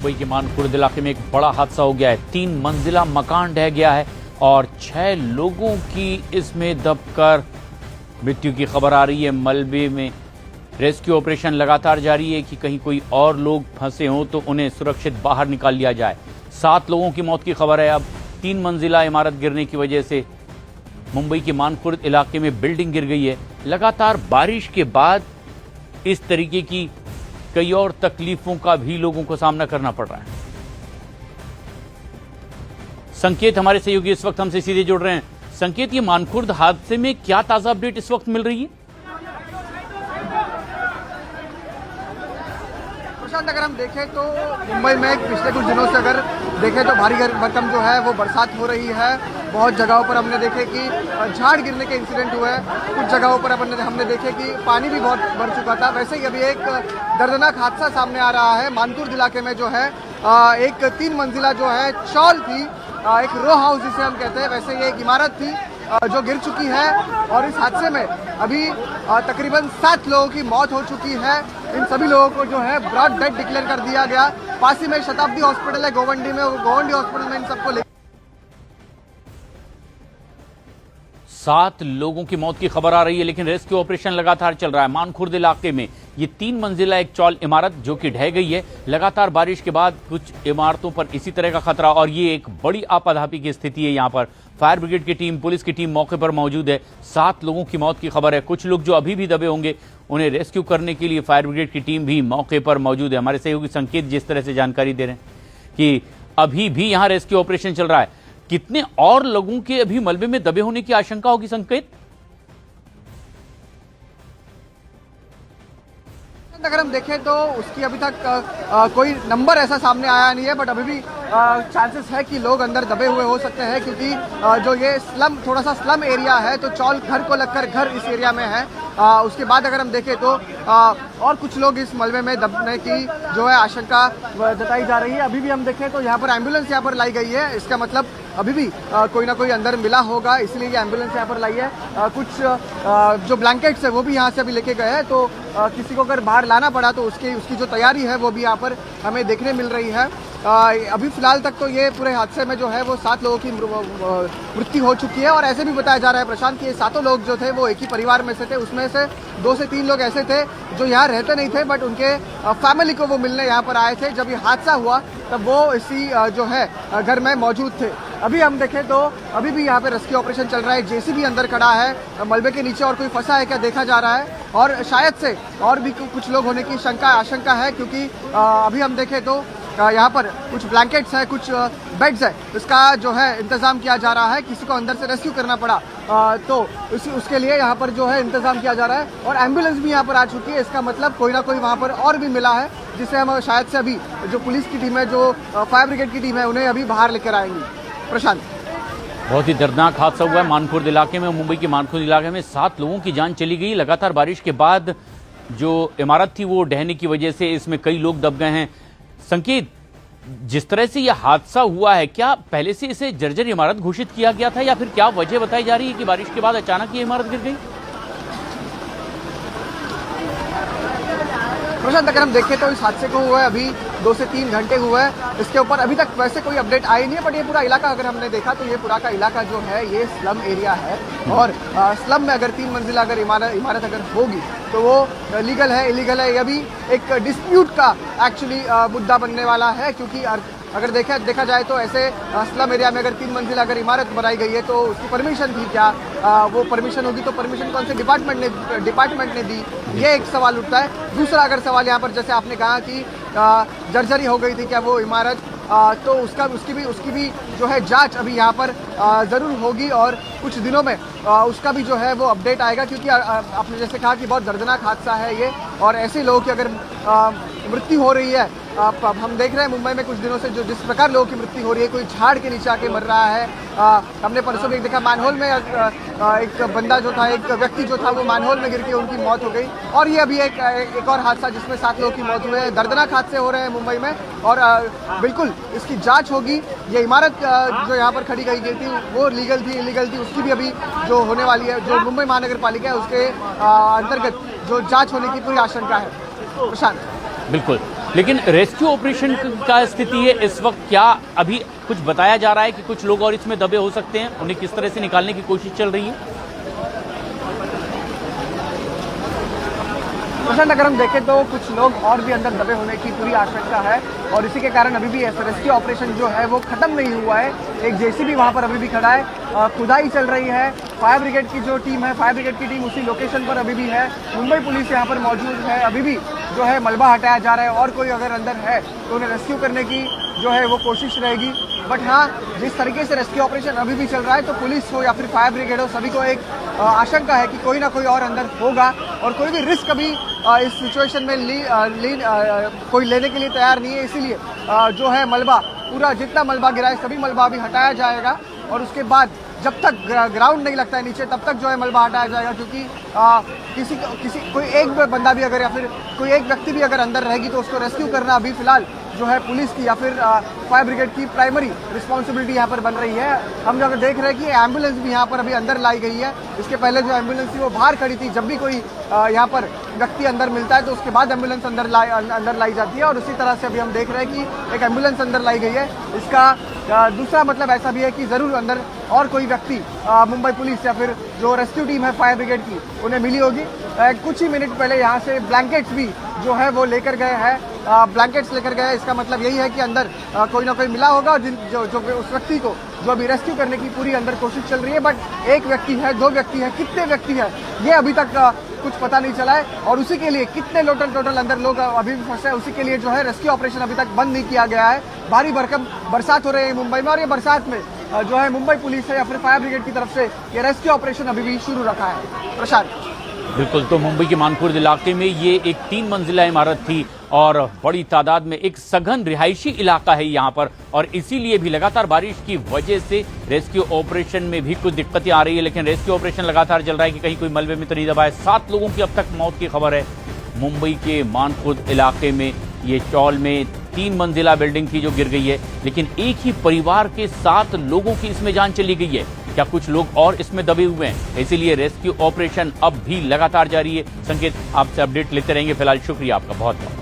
मुंबई के मानखुर्द इलाके में एक बड़ा हादसा हो गया है। 3 मंजिला मकान ढह गया है और 6 लोगों की इसमें दबकर मृत्यु की खबर आ रही है। मलबे में रेस्क्यू ऑपरेशन लगातार जारी है कि कहीं कोई और लोग फंसे हों तो उन्हें सुरक्षित बाहर निकाल लिया जाए। 7 लोगों की मौत की खबर है। अब 3 मंजिला इमारत गिरने की वजह से मुंबई के मानखुर्द इलाके में बिल्डिंग गिर गई है। लगातार बारिश के बाद इस तरीके की कई और तकलीफों का भी लोगों को सामना करना पड़ रहा है। संकेत हमारे सहयोगी इस वक्त हमसे सीधे जुड़ रहे हैं। संकेत, ये मानखुर्द हादसे में क्या ताजा अपडेट इस वक्त मिल रही है? प्रशांत, अगर हम देखें तो मुंबई में पिछले कुछ दिनों से अगर देखें तो भारी भरकम जो है वो बरसात हो रही है। बहुत जगहों पर हमने देखे कि झाड़ गिरने के इंसिडेंट हुए। कुछ जगहों पर हमने देखे कि पानी भी बहुत बढ़ चुका था। वैसे ही अभी एक दर्दनाक हादसा सामने आ रहा है। मानखुर्द इलाके में जो है एक 3 मंजिला जो है चौल थी, एक रो हाउस जिसे हम कहते हैं, वैसे ये एक इमारत थी जो गिर चुकी है। और इस हादसे में अभी तकरीबन 7 लोगों की मौत हो चुकी है। इन सभी लोगों को जो है ब्रॉड डेड डिक्लेयर कर दिया गया। पास ही में शताब्दी हॉस्पिटल है गोवंडी में, गोवंडी हॉस्पिटल में इन सबको 7 लोगों की मौत की खबर आ रही है, लेकिन रेस्क्यू ऑपरेशन लगातार चल रहा है। मानखुर्द इलाके में ये 3 मंजिला एक चौल इमारत जो कि ढह गई है। लगातार बारिश के बाद कुछ इमारतों पर इसी तरह का खतरा, और ये एक बड़ी आपाधापी की स्थिति है। यहाँ पर फायर ब्रिगेड की टीम, पुलिस की टीम मौके पर मौजूद है। 7 लोगों की मौत की खबर है। कुछ लोग जो अभी भी दबे होंगे उन्हें रेस्क्यू करने के लिए फायर ब्रिगेड की टीम भी मौके पर मौजूद है। हमारे सहयोगी संकेत जिस तरह से जानकारी दे रहे हैं कि अभी भी यहाँ रेस्क्यू ऑपरेशन चल रहा है। कितने और लोगों के अभी मलबे में दबे होने की आशंका होगी संकेत? अगर हम देखें तो उसकी अभी तक कोई नंबर ऐसा सामने आया नहीं है, बट अभी भी चांसेस है कि लोग अंदर दबे हुए हो सकते हैं, क्योंकि जो ये स्लम, थोड़ा सा स्लम एरिया है, तो चौल घर को लगकर घर इस एरिया में है। उसके बाद अगर हम देखें तो और कुछ लोग इस मलबे में दबने की जो है आशंका जताई जा रही है। अभी भी हम देखें तो यहाँ पर एम्बुलेंस यहाँ पर लाई गई है। इसका मतलब अभी भी कोई ना कोई अंदर मिला होगा, इसलिए ये एम्बुलेंस यहाँ पर लाई है। कुछ जो ब्लैंकेट्स है वो भी यहाँ से अभी लेके गए हैं, तो किसी को अगर बाहर लाना पड़ा तो उसकी जो तैयारी है वो भी यहाँ पर हमें देखने मिल रही है। अभी फिलहाल तक तो ये पूरे हादसे में जो है वो 7 लोगों की मृत्यु हो चुकी है। और ऐसे भी बताया जा रहा है प्रशांत कि ये 7 लोग जो थे वो एक ही परिवार में से थे। उसमें से 2 से 3 लोग ऐसे थे जो यहाँ रहते नहीं थे, बट उनके फैमिली को वो मिलने यहाँ पर आए थे। जब ये हादसा हुआ तब वो इसी जो है घर में मौजूद थे। अभी हम देखें तो अभी भी यहाँ पे रेस्क्यू ऑपरेशन चल रहा है। जेसीबी अंदर खड़ा है, मलबे के नीचे और कोई फंसा है क्या देखा जा रहा है, और शायद से और भी कुछ लोग होने की आशंका है, क्योंकि अभी हम देखें तो यहाँ पर कुछ ब्लैंकेट्स है, कुछ बेड्स है, इसका जो है इंतजाम किया जा रहा है। किसी को अंदर से रेस्क्यू करना पड़ा तो उसके लिए यहाँ पर जो है इंतजाम किया जा रहा है। और एम्बुलेंस भी यहाँ पर आ चुकी है। इसका मतलब कोई ना कोई वहाँ पर और भी मिला है, जिसे हम शायद से अभी जो पुलिस की टीम है, जो फायर ब्रिगेड की टीम है, उन्हें अभी बाहर लेकर आएंगी। प्रशांत, बहुत ही दर्दनाक हादसा हुआ है मानखुर्द इलाके में। मुंबई के मानखुर्द इलाके में 7 लोगों की जान चली गई। लगातार बारिश के बाद जो इमारत थी वो ढहने की वजह से इसमें कई लोग दब गए हैं। संकेत, जिस तरह से यह हादसा हुआ है, क्या पहले से इसे जर्जर इमारत घोषित किया गया था, या फिर क्या वजह बताई जा रही है कि बारिश के बाद अचानक ये इमारत गिर गई? प्रशांत, अगर हम देखें तो इस हादसे को हुआ है अभी 2 से 3 घंटे हुए हैं। इसके ऊपर अभी तक वैसे कोई अपडेट आई नहीं है, बट ये पूरा इलाका अगर हमने देखा तो ये पूरा का इलाका जो है ये स्लम एरिया है। और स्लम में अगर 3 मंजिला अगर इमारत अगर होगी तो वो लीगल है, इलीगल है, यह भी एक डिस्प्यूट का एक्चुअली मुद्दा बनने वाला है। क्योंकि अगर देखा जाए तो ऐसे स्लम एरिया में अगर 3 मंजिला अगर इमारत बनाई गई है तो उसकी परमिशन थी क्या, वो परमिशन होगी तो परमिशन कौन से डिपार्टमेंट ने दी, ये एक सवाल उठता है। दूसरा अगर सवाल यहाँ पर, जैसे आपने कहा कि जर्जरी हो गई थी क्या वो इमारत, तो उसकी भी जो है जांच अभी यहाँ पर ज़रूर होगी, और कुछ दिनों में उसका भी जो है वो अपडेट आएगा। क्योंकि आपने जैसे कहा कि बहुत दर्दनाक हादसा है ये, और ऐसे लोगों की अगर मृत्यु हो रही है, हम देख रहे हैं मुंबई में कुछ दिनों से जिस प्रकार लोगों की मृत्यु हो रही है, कोई झाड़ के नीचे आके मर रहा है। हमने परसों भी देखा मैनहोल में एक बंदा जो था, एक व्यक्ति जो था वो मैनहोल में गिर के उनकी मौत हो गई। और ये अभी एक और हादसा जिसमें 7 लोगों की मौत हुई है। दर्दनाक हादसे हो रहे हैं मुंबई में, और बिल्कुल इसकी जांच होगी। ये इमारत जो यहाँ पर खड़ी गई थी वो लीगल थी, इलीगल थी, उसकी भी अभी जो होने वाली है, जो मुंबई महानगर पालिका है उसके अंतर्गत जो जांच होने की पूरी आशंका है। प्रशांत, बिल्कुल। लेकिन रेस्क्यू ऑपरेशन का स्थिति है इस वक्त, क्या अभी कुछ बताया जा रहा है कि कुछ लोग और इसमें दबे हो सकते हैं, उन्हें किस तरह से निकालने की कोशिश चल रही है? प्रशांत, अगर हम देखें तो कुछ लोग और भी अंदर दबे होने की पूरी आशंका है और इसी के कारण अभी भी रेस्क्यू ऑपरेशन जो है वो खत्म नहीं हुआ है। एक जेसीबी वहां पर अभी भी खड़ा है, खुदाई चल रही है। फायर ब्रिगेड की जो टीम है, फायर ब्रिगेड की टीम उसी लोकेशन पर अभी भी है। मुंबई पुलिस यहाँ पर मौजूद है। अभी भी जो है मलबा हटाया जा रहा है और कोई अगर अंदर है तो उन्हें रेस्क्यू करने की जो है वो कोशिश रहेगी। बट हाँ, जिस तरीके से रेस्क्यू ऑपरेशन अभी भी चल रहा है तो पुलिस हो या फिर फायर ब्रिगेड हो, सभी को एक आशंका है कि कोई ना कोई और अंदर होगा और कोई भी रिस्क अभी इस सिचुएशन में कोई लेने के लिए तैयार नहीं है। इसीलिए जो है मलबा, पूरा जितना मलबा गिरा है सभी मलबा अभी हटाया जाएगा और उसके बाद जब तक ग्राउंड नहीं लगता है नीचे तब तक जो है मलबा हटाया जाएगा, क्योंकि कोई एक बंदा भी अगर या फिर कोई एक व्यक्ति भी अगर अंदर रहेगी तो उसको रेस्क्यू करना अभी फिलहाल जो है पुलिस की या फिर फायर ब्रिगेड की प्राइमरी रिस्पॉन्सिबिलिटी यहाँ पर बन रही है। हम जो देख रहे हैं कि एम्बुलेंस भी यहाँ पर अभी अंदर लाई गई है। इसके पहले जो एम्बुलेंस थी वो बाहर खड़ी थी। जब भी कोई यहाँ पर व्यक्ति अंदर मिलता है तो उसके बाद एम्बुलेंस अंदर लाई जाती है और उसी तरह से अभी हम देख रहे हैं कि एक एम्बुलेंस अंदर लाई गई है। इसका दूसरा मतलब ऐसा भी है कि जरूर अंदर और कोई व्यक्ति मुंबई पुलिस या फिर जो रेस्क्यू टीम है फायर ब्रिगेड की उन्हें मिली होगी। कुछ ही मिनट पहले यहाँ से ब्लैंकेट्स भी जो है वो लेकर गए हैं, ब्लैंकेट्स लेकर गए। इसका मतलब यही है कि अंदर कोई ना कोई मिला होगा जो उस व्यक्ति को जो अभी रेस्क्यू करने की पूरी अंदर कोशिश चल रही है। बट एक व्यक्ति है, दो व्यक्ति है, कितने व्यक्ति है ये अभी तक कुछ पता नहीं चला है और उसी के लिए कितने टोटल अंदर लोग अभी भी फंसे हैं, उसी के लिए जो है रेस्क्यू ऑपरेशन अभी तक बंद नहीं किया गया है। भारी भरकम बरसात हो रही है मुंबई में और ये बरसात में जो है मुंबई पुलिस है या फिर फायर ब्रिगेड की तरफ से ये रेस्क्यू ऑपरेशन अभी भी शुरू रखा है। प्रशांत, बिल्कुल, तो मुंबई के मानखुर्द इलाके में ये एक 3 मंजिला इमारत थी और बड़ी तादाद में एक सघन रिहायशी इलाका है यहाँ पर और इसीलिए भी लगातार बारिश की वजह से रेस्क्यू ऑपरेशन में भी कुछ दिक्कतें आ रही है। लेकिन रेस्क्यू ऑपरेशन लगातार चल रहा है कि कहीं कोई मलबे में तो नहीं दबा है। 7 लोगों की अब तक मौत की खबर है। मुंबई के मानखुर्द इलाके में ये चौल में 3 मंजिला बिल्डिंग थी जो गिर गई है, लेकिन एक ही परिवार के 7 लोगों की इसमें जान चली गई है। क्या कुछ लोग और इसमें दबे हुए हैं? इसीलिए रेस्क्यू ऑपरेशन अब भी लगातार जारी है। संकेत, आपसे अपडेट लेते रहेंगे। फिलहाल शुक्रिया आपका बहुत बहुत।